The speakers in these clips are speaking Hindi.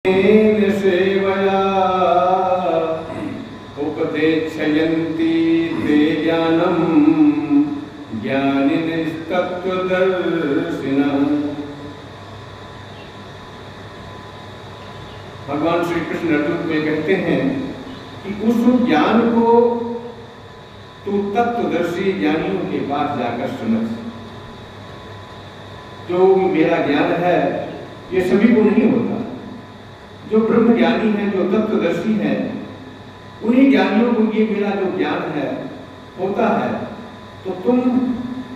तेन सेवया उपदेक्षयन्ति ते ज्ञानं ज्ञानिनस्तत्त्वदर्शिनः। भगवान श्री कृष्ण अर्जुन को कहते हैं कि उस ज्ञान को तू तत्वदर्शी ज्ञानियों के पास जाकर समझ। जो मेरा ज्ञान है ये सभी को नहीं होता। जो ब्रह्म ज्ञानी है, जो तत्वदर्शी है, उन्हीं ज्ञानियों को ये मेरा जो ज्ञान है होता है। तो तुम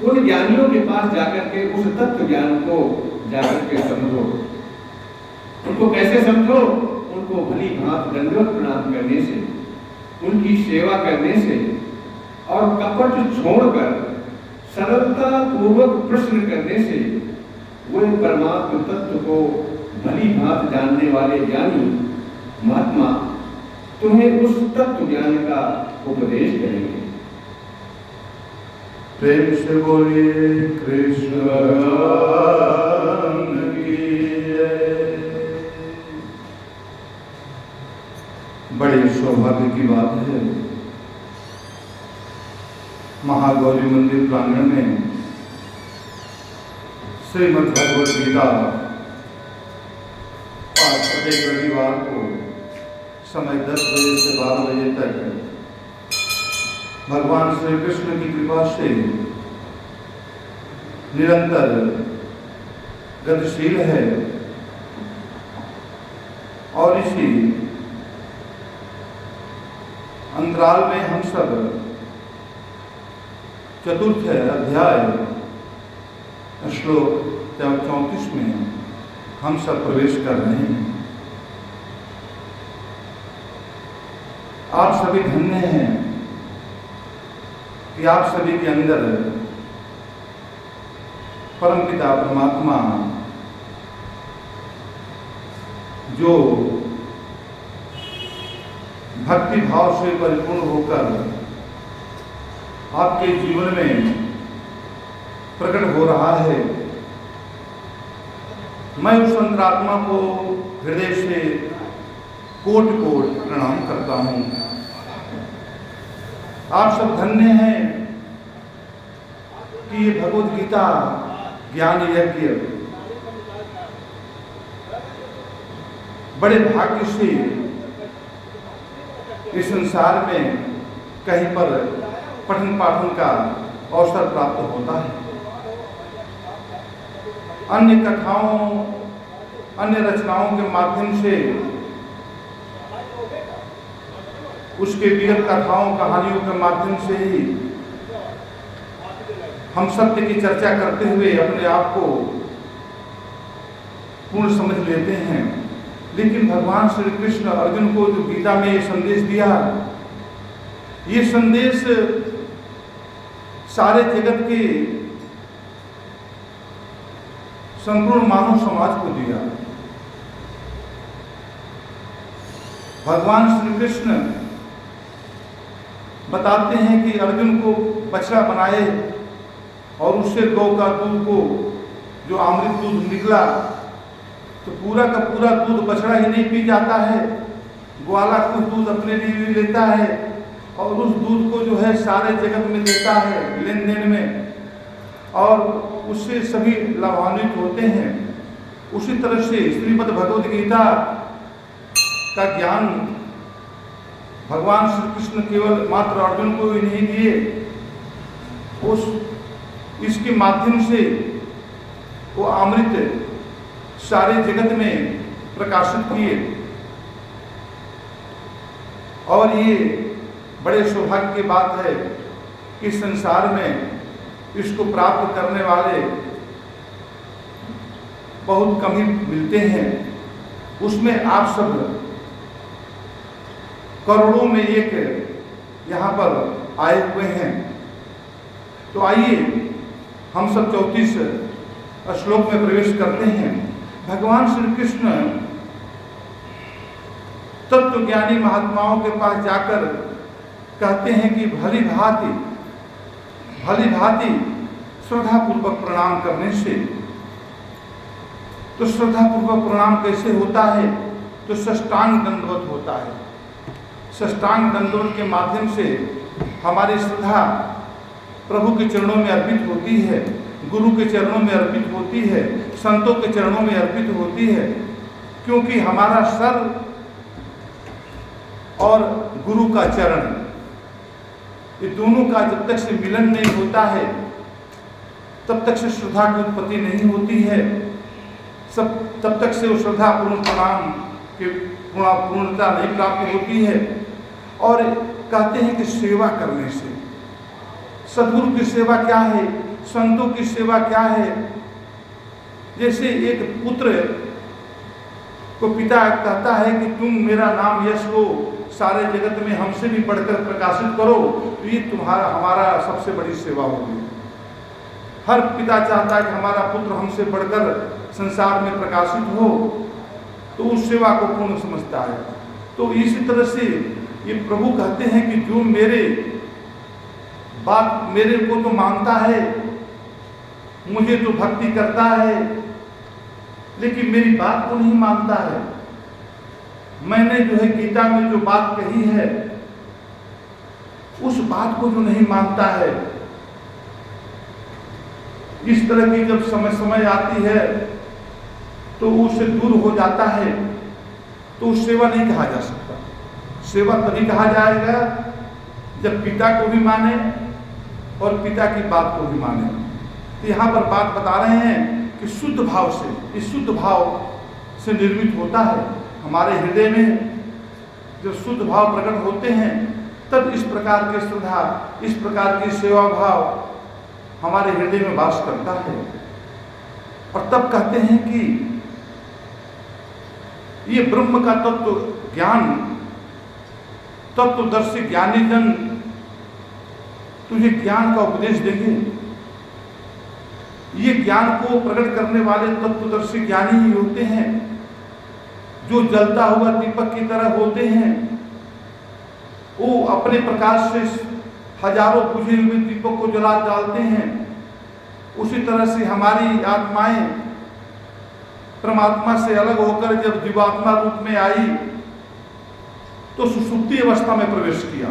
उन ज्ञानियों के पास जाकर के उस तत्व ज्ञान को जाकर के समझो। उनको कैसे समझो? उनको भली भांत दंडवत प्रणाम करने से, उनकी सेवा करने से और कपट छोड़कर सरलता पूर्वक प्रश्न करने से वे परमात्म तत्व को भली भांत जानने वाले ज्ञानी महात्मा तुम्हें उस तत्व ज्ञान का उपदेश करेंगे। प्रेम से बोलिए कृष्ण भगवान की जय। बड़े सौभाग्य की बात है, महागौरी मंदिर प्रांगण में श्रीमद् भगवद गीता प्रत्येक रविवार को समय 10 बजे से 12 बजे तक भगवान श्री कृष्ण की कृपा से निरंतर गतिशील है। और इसी अंतराल में हम सब चतुर्थ अध्याय श्लोक 34 में हम सब प्रवेश कर रहे हैं। आप सभी धन्य हैं कि आप सभी के अंदर परमपिता परमात्मा जो भक्ति भाव से परिपूर्ण होकर आपके जीवन में प्रकट हो रहा है, मैं उस अंतरात्मा को हृदय से कोटि कोटि प्रणाम करता हूँ। आप सब धन्य हैं कि ये भगवद गीता ज्ञान यज्ञ बड़े भाग्य से इस संसार में कहीं पर पठन पाठन का अवसर प्राप्त होता है। अन्य कथाओं, अन्य रचनाओं के माध्यम से, उसके विगत कथाओं कहानियों के माध्यम से ही हम सत्य की चर्चा करते हुए अपने आप को पूर्ण समझ लेते हैं। लेकिन भगवान श्री कृष्ण अर्जुन को जो गीता में ये संदेश दिया, ये संदेश सारे जगत के संपूर्ण मानव समाज को दिया। भगवान श्री कृष्ण बताते हैं कि अर्जुन को बछड़ा बनाए और उससे गौ का दूध को जो अमृत दूध निकला, तो पूरा का पूरा दूध बछड़ा ही नहीं पी जाता है, ग्वाला कुछ दूध अपने लिए भी लेता है और उस दूध को जो है सारे जगत में देता है लेन देन में, और उससे सभी लाभान्वित होते हैं। उसी तरह से श्रीमद् भगवद गीता का ज्ञान भगवान श्री कृष्ण केवल मात्र अर्जुन को ही नहीं दिए, इसके माध्यम से वो अमृत सारे जगत में प्रकाशित किए। और ये बड़े सौभाग्य की बात है कि संसार में इसको प्राप्त करने वाले बहुत कम ही मिलते हैं। उसमें आप सब करोड़ों में एक यहाँ पर आए हुए हैं। तो आइए हम सब 34 श्लोक में प्रवेश करते हैं। भगवान श्री कृष्ण तत्वज्ञानी महात्माओं के पास जाकर कहते हैं कि भली भांति श्रद्धा पूर्वक प्रणाम करने से। तो श्रद्धा पूर्वक प्रणाम कैसे होता है? तो साष्टांग दंडवत होता है। साष्टांग दंडवत के माध्यम से हमारी श्रद्धा प्रभु के चरणों में अर्पित होती है, गुरु के चरणों में अर्पित होती है, संतों के चरणों में अर्पित होती है, क्योंकि हमारा सर और गुरु का चरण, ये दोनों का जब तक से मिलन नहीं होता है तब तक से श्रद्धा की उत्पत्ति नहीं होती है, तब तक से वो श्रद्धा पूर्ण प्रणाम के पूर्णता नहीं प्राप्त होती है। और कहते हैं कि सेवा करने से, सद्गुरु की सेवा क्या है, संतों की सेवा क्या है। जैसे एक पुत्र को पिता कहता है कि तुम मेरा नाम यश को सारे जगत में हमसे भी बढ़कर प्रकाशित करो, तो ये तुम्हारा हमारा सबसे बड़ी सेवा होगी। हर पिता चाहता है कि हमारा पुत्र हमसे बढ़कर संसार में प्रकाशित हो, तो उस सेवा को पूर्ण समझता है। तो इसी तरह से ये प्रभु कहते हैं कि जो मेरे को तो मानता है, मुझे तो भक्ति करता है, लेकिन मेरी बात को नहीं मानता है। मैंने जो है गीता में जो बात कही है, उस बात को जो नहीं मानता है, इस तरह की जब समय आती है तो उससे दूर हो जाता है, तो सेवा नहीं कहा जा सकता। सेवा तभी कहा जाएगा जब पिता को भी माने और पिता की बात को भी माने। तो यहाँ पर बात बता रहे हैं कि शुद्ध भाव से, इस शुद्ध भाव से निर्मित होता है। हमारे हृदय में जब शुद्ध भाव प्रकट होते हैं तब इस प्रकार की श्रद्धा, इस प्रकार की सेवा भाव हमारे हृदय में वास करता है। और तब कहते हैं कि ये ब्रह्म का तत्व ज्ञान, तत्वदर्शी ज्ञानी जन तुझे ज्ञान का उपदेश देंगे। ये ज्ञान को प्रकट करने वाले तत्वदर्शी ज्ञानी ही होते हैं, जो जलता हुआ दीपक की तरह होते हैं। वो अपने प्रकाश से हजारों बुझे हुए दीपक को जला डालते हैं। उसी तरह से हमारी आत्माएं परमात्मा से अलग होकर जब जीवात्मा रूप में आई तो सुषुप्ति अवस्था में प्रवेश किया।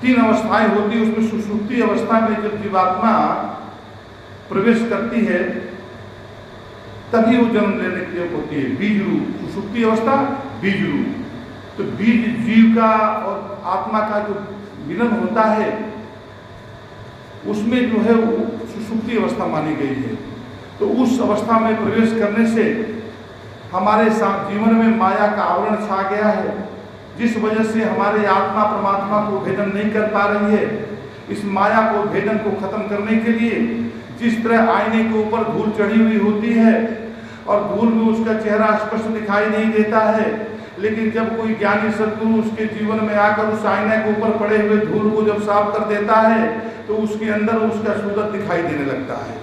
3 अवस्थाएं होती, उसमें सुषुप्ति अवस्था में जब जीवात्मा प्रवेश करती है तभी वो जन्म लेने के लिए होती है। बीज रूप, सुषुप्ति अवस्था बीज रूप। तो बीज जीव का और आत्मा का जो मिलन होता है उसमें जो है वो सुषुप्ति अवस्था मानी गई है। तो उस अवस्था में प्रवेश करने से हमारे जीवन में माया का आवरण छा गया है, जिस वजह से हमारी आत्मा परमात्मा को भेदन नहीं कर पा रही है। इस माया को भेदन को खत्म करने के लिए जिस तरह आईने के ऊपर धूल चढ़ी हुई होती है और धूल में उसका चेहरा स्पष्ट दिखाई नहीं देता है, लेकिन जब कोई ज्ञानी सद्गुरु उसके जीवन में आकर उस आईने के ऊपर पड़े हुए धूल को जब साफ कर देता है तो उसके अंदर उसका सूरत दिखाई देने लगता है।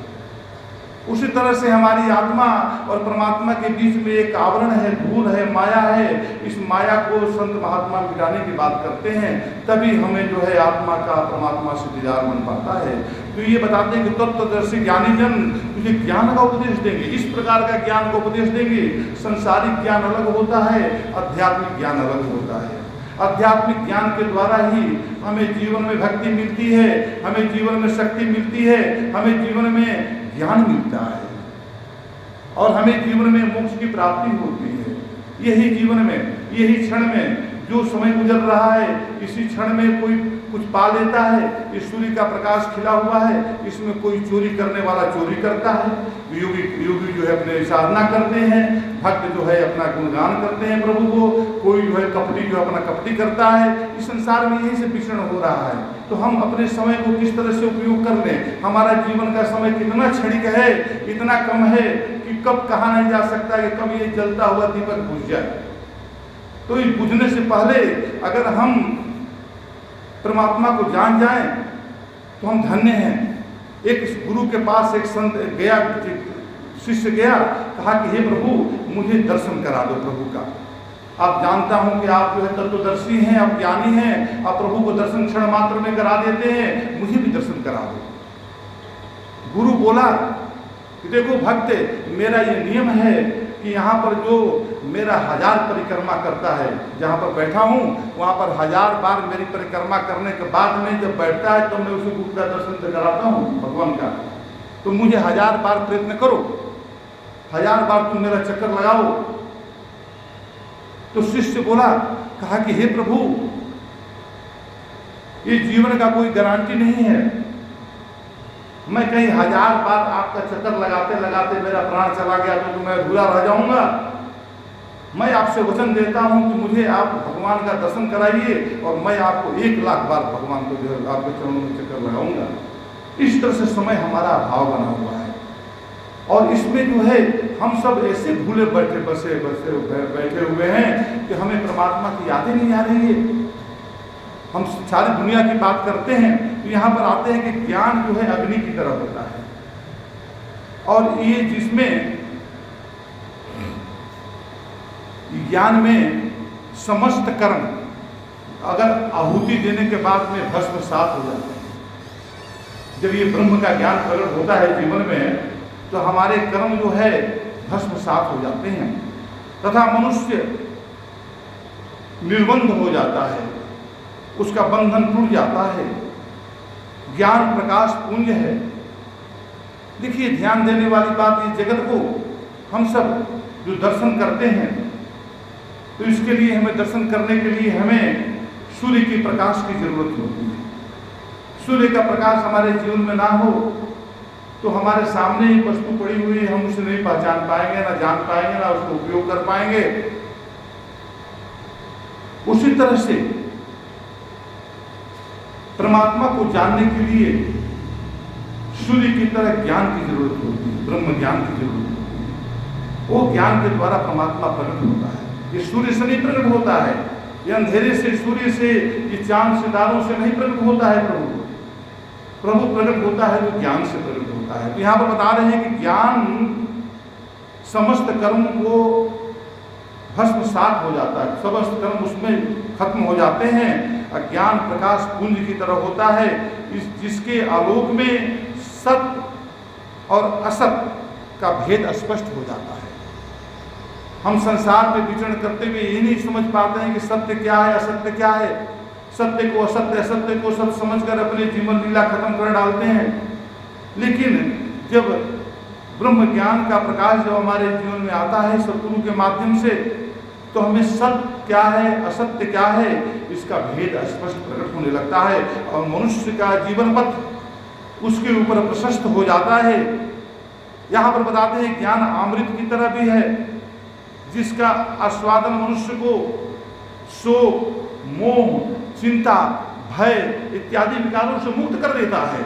उसी तरह से हमारी आत्मा और परमात्मा के बीच में एक आवरण है, धूल है, माया है। इस माया को संत महात्मा मिटाने की बात करते हैं, तभी हमें जो है आत्मा का परमात्मा से दीदार बन पाता है। तो ये बताते हैं कि तत्वदर्शी ज्ञानी जन तुझे ज्ञान का उपदेश देंगे, इस प्रकार का ज्ञान का उपदेश देंगे। संसारिक ज्ञान अलग होता है, आध्यात्मिक ज्ञान अलग होता है। आध्यात्मिक ज्ञान के द्वारा ही हमें जीवन में भक्ति मिलती है, हमें जीवन में शक्ति मिलती है, हमें जीवन में ज्ञान मिलता है और हमें जीवन में मोक्ष की प्राप्ति होती है। यही जीवन में, यही क्षण में जो समय गुजर रहा है, इसी क्षण में कोई कुछ पा लेता है। इस सूर्य का प्रकाश खिला हुआ है, इसमें कोई चोरी करने वाला चोरी करता है। योगी जो है अपने साधना करते हैं, भक्त जो है अपना गुणगान करते हैं प्रभु को, कोई जो है कपटी जो अपना कपटी करता है। इस संसार में यही से विचरण हो रहा है। तो हम अपने समय को किस तरह से उपयोग कर लें। हमारा जीवन का समय कितना क्षणिक है, इतना कम है कि कब कहा नहीं जा सकता कि कब ये जलता हुआ दीपक बुझ जाए। तो इस बुझने से पहले अगर हम परमात्मा को जान जाएं तो हम धन्य हैं। एक गुरु के पास एक संत गया, शिष्य गया, कहा कि हे प्रभु मुझे दर्शन करा दो प्रभु का। आप जानता हूं कि आप जो है तत्वदर्शी हैं, आप ज्ञानी हैं, आप प्रभु को दर्शन क्षण मात्र में करा देते हैं, मुझे भी दर्शन करा दो। गुरु बोला कि देखो भक्त, मेरा ये नियम है कि यहाँ पर जो मेरा 1000 परिक्रमा करता है, जहाँ पर बैठा हूँ वहाँ पर 1000 बार मेरी परिक्रमा करने के बाद में जब बैठता है तो मैं उसे गुरु का दर्शन कराता हूँ भगवान का। तो मुझे 1000 बार प्रयत्न करो, 1000 बार तुम मेरा चक्कर लगाओ। तो शिष्य बोला, कहा कि हे प्रभु, ये जीवन का कोई गारंटी नहीं है, मैं कहीं 1000 बार आपका चक्कर लगाते लगाते मेरा प्राण चला गया तो मैं अधूरा रह जाऊंगा। मैं आपसे वचन देता हूं कि मुझे आप भगवान का दर्शन कराइए और मैं आपको 1,00,000 बार भगवान को जो है आपके चरणों में चक्कर लगाऊंगा। इस तरह से समय हमारा भाव बना हुआ है और इसमें जो है हम सब ऐसे भूले बैठे हुए हैं कि हमें परमात्मा की यादें नहीं आ रही है। हम सारी दुनिया की बात करते हैं तो यहाँ पर आते हैं कि ज्ञान जो है अग्नि की तरह होता है और ये जिसमें ज्ञान में समस्त कर्म अगर आहुति देने के बाद में भस्मसात हो जाते हैं। जब ये ब्रह्म का ज्ञान प्रकट होता है जीवन में तो हमारे कर्म जो है भस्मसात हो जाते हैं तथा मनुष्य निर्बंध हो जाता है, उसका बंधन टूट जाता है। ज्ञान प्रकाश पुंज है। देखिए, ध्यान देने वाली बात, ये जगत को हम सब जो दर्शन करते हैं तो इसके लिए हमें दर्शन करने के लिए हमें सूर्य की प्रकाश की जरूरत होती है। सूर्य का प्रकाश हमारे जीवन में ना हो तो हमारे सामने ही वस्तु पड़ी हुई है, हम उसे नहीं पहचान पाएंगे, ना जान पाएंगे, ना उसको उपयोग कर पाएंगे। उसी तरह से परमात्मा को जानने के लिए सूर्य की तरह ज्ञान की जरूरत होती है, ब्रह्म ज्ञान की जरूरत होती है। वो ज्ञान के द्वारा परमात्मा प्रकट होता है। ये सूर्य से नहीं प्रकट होता है, ये अंधेरे से, सूर्य से, ये चांद सितारों से नहीं प्रकट होता है। प्रभु प्रकट होता है तो ज्ञान से प्रकट होता है। तो यहाँ पर बता रहे हैं कि ज्ञान समस्त कर्म को भस्मसात हो जाता है, समस्त कर्म उसमें खत्म हो जाते हैं। अज्ञान प्रकाश पुंज की तरह होता है, जिसके आलोक में सत्य और असत्य का भेद स्पष्ट हो जाता है। हम संसार में विचरण करते हुए ये नहीं समझ पाते हैं कि सत्य क्या है, असत्य क्या है। सत्य को असत्य, असत्य को सत्य समझकर अपने जीवन लीला खत्म कर डालते हैं। लेकिन जब ब्रह्म ज्ञान का प्रकाश जब हमारे जीवन में आता है सद्गुरु के माध्यम से, तो हमें सत्य क्या है, असत्य क्या है, इसका भेद स्पष्ट प्रकट होने लगता है और मनुष्य का जीवन पथ उसके ऊपर प्रशस्त हो जाता है। यहाँ पर बताते हैं ज्ञान अमृत की तरह भी है, जिसका आस्वादन मनुष्य को शोक, मोह, चिंता, भय इत्यादि विकारों से मुक्त कर देता है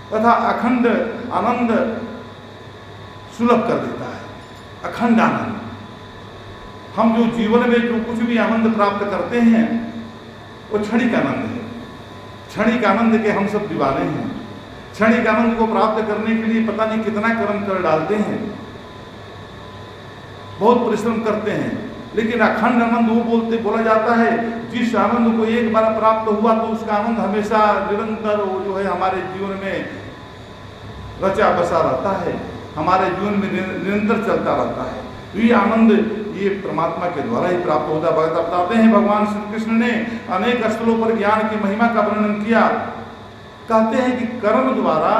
तथा अखंड आनंद सुलभ कर देता है। अखंड आनंद, हम जो जीवन में जो कुछ भी आनंद प्राप्त करते हैं वो क्षणिक आनंद है। क्षणिक आनंद के हम सब दीवाने हैं। क्षणिक आनंद को प्राप्त करने के लिए पता नहीं कितना कर्म कर डालते हैं, बहुत परिश्रम करते हैं, लेकिन अखंड आनंद वो बोला जाता है जिस आनंद को एक बार प्राप्त हुआ तो उसका आनंद हमेशा निरंतर वो जो है हमारे जीवन में रचा बसा रहता है, हमारे जीवन में निरंतर चलता रहता है। तो ये आनंद ये परमात्मा के द्वारा ही प्राप्त होता है। बताते हैं भगवान श्री कृष्ण ने अनेक स्थलों पर ज्ञान की महिमा का वर्णन किया। कहते हैं कि कर्म द्वारा,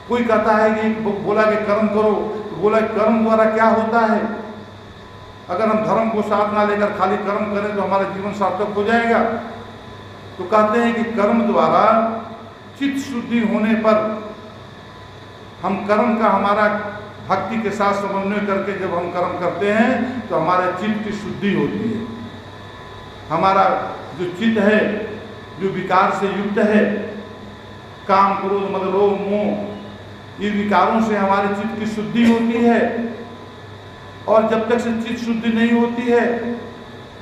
कोई कहता है कि बोला कि कर्म करो, तो बोला कर्म द्वारा क्या होता है। अगर हम धर्म को साथ ना लेकर खाली कर्म करें तो हमारा जीवन सार्थक हो जाएगा। तो कहते हैं कि कर्म द्वारा चित्त शुद्धि होने पर, हम कर्म का हमारा भक्ति के साथ समन्वय करके जब हम कर्म करते हैं तो हमारे चित्त की शुद्धि होती है। हमारा जो चित्त है, जो विकार से युक्त है, काम, क्रोध, मद, लोभ, मोह, ये विकारों से हमारे चित्त की शुद्धि होती है। और जब तक से चित्त शुद्धि नहीं होती है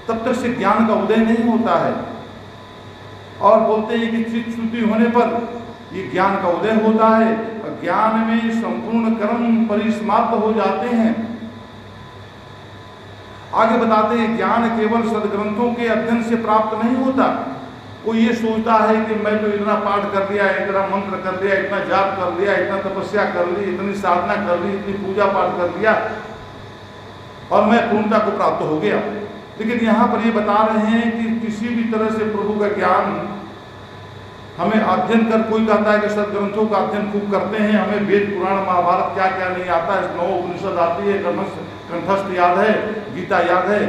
तब तक से ज्ञान का उदय नहीं होता है। और बोलते हैं कि चित्त शुद्धि होने पर ये ज्ञान का उदय होता है और ज्ञान में संपूर्ण कर्म परिसमाप्त हो जाते हैं। आगे बताते हैं ज्ञान केवल सदग्रंथों के अध्ययन से प्राप्त नहीं होता, कोई ये सोचता है कि मैं तो इतना पाठ कर लिया, इतना मंत्र कर लिया, इतना जाप कर लिया, इतना तपस्या कर ली, इतनी साधना कर ली, इतनी पूजा पाठ कर लिया और मैं पूर्णता को प्राप्त हो गया। लेकिन यहाँ पर ये बता रहे हैं कि किसी भी तरह से प्रभु का ज्ञान हमें अध्ययन कर, कोई कहता है कि सदग्रंथों का अध्ययन खूब करते हैं, हमें वेद पुराण महाभारत क्या क्या नहीं आता है, 9 उपनिषद आती है, कंठस्थ याद है, गीता याद है।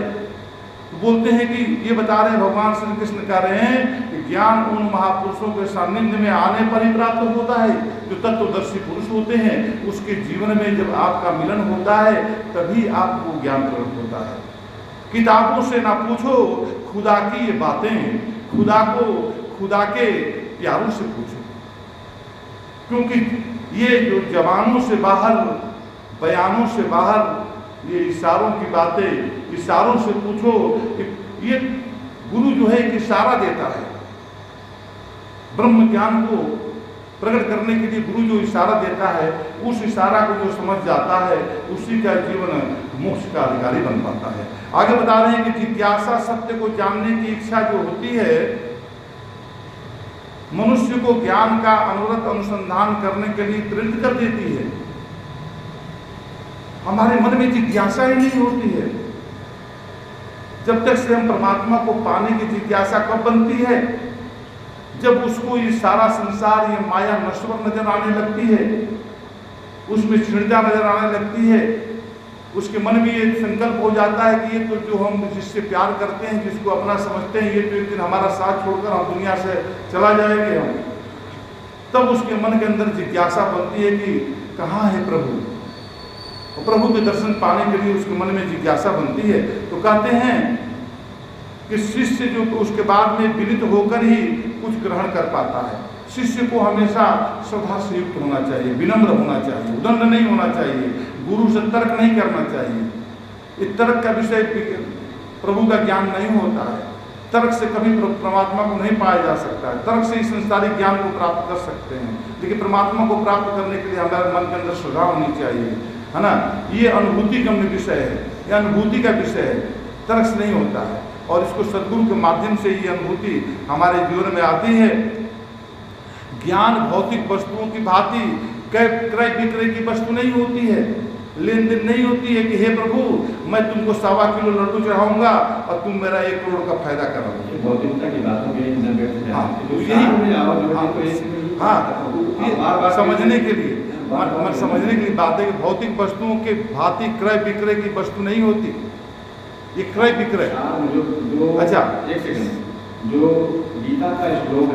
तो बोलते हैं कि ये बता रहे हैं, भगवान श्री कृष्ण कह रहे हैं कि ज्ञान उन महापुरुषों के सानिध्य में आने पर ही प्राप्त होता है जो तत्वदर्शी पुरुष होते हैं। उसके जीवन में जब आपका मिलन होता है तभी आपको ज्ञान प्राप्त होता है। किताबों से ना पूछो खुदा की ये बातें, खुदा को खुदा के प्यारों से पूछो, क्योंकि ये जो जवानों से बाहर, बयानों से बाहर, ये इशारों की बातें, इशारों से पूछो। ये गुरु जो है एक इशारा देता है, ब्रह्म ज्ञान को प्रकट करने के लिए गुरु जो इशारा देता है, उस इशारा को जो समझ जाता है उसी का जीवन मोक्ष का अधिकारी बन पाता है। आगे बता रहे हैं कि जिज्ञासा, सत्य को जानने की इच्छा जो होती है, मनुष्य को ज्ञान का अनवरत अनुसंधान करने के लिए प्रेरित कर देती है। हमारे मन में जिज्ञासा ही नहीं होती है। जब तक से हम परमात्मा को पाने की जिज्ञासा कब बनती है? जब उसको ये सारा संसार, ये माया नश्वर नजर आने लगती है, उसमें क्षीणता नजर आने लगती है, उसके मन में ये संकल्प हो जाता है कि ये तो जो हम जिससे प्यार करते हैं, जिसको अपना समझते हैं, ये तो एक दिन हमारा साथ छोड़कर हम दुनिया से चला जाएंगे हम। तब उसके मन के अंदर जिज्ञासा बनती है कि कहाँ है प्रभु, और प्रभु के दर्शन पाने के लिए उसके मन में जिज्ञासा बनती है। तो कहते हैं कि शिष्य जो उसके बाद में विनित होकर ही कुछ ग्रहण कर पाता है। शिष्य को हमेशा श्रद्धा से युक्त होना चाहिए, विनम्र होना चाहिए, उदंड नहीं होना चाहिए, गुरु से तर्क नहीं करना चाहिए। इस तर्क का विषय प्रभु का ज्ञान नहीं होता है। तर्क से कभी परमात्मा को नहीं पाया जा सकता है। तर्क से इस संसारिक ज्ञान को प्राप्त कर सकते हैं, लेकिन परमात्मा को प्राप्त करने के लिए हमारे मन के अंदर श्रद्धा होनी चाहिए, है ना। ये अनुभूति गम्य विषय है, यह अनुभूति का विषय है, तर्क से नहीं होता है। और इसको सद्गुरु के माध्यम से ये अनुभूति हमारे जीवन में आती है। ज्ञान भौतिक वस्तुओं की भांति क्रय विक्रय की वस्तु नहीं होती है, लेन देन नहीं होती है कि हे प्रभु मैं तुमको 1.25 किलो लड्डू चढ़ाऊंगा और तुम मेरा 1 करोड़ का फायदा कराओगे। भौतिकता की बातों में समझने के लिए, समझने के लिए बात है कि भौतिक वस्तुओं के भांति क्रय विक्रय की वस्तु नहीं होती। ये क्रय विक्रय, अच्छा एक सेकंड, जो गीता का श्लोक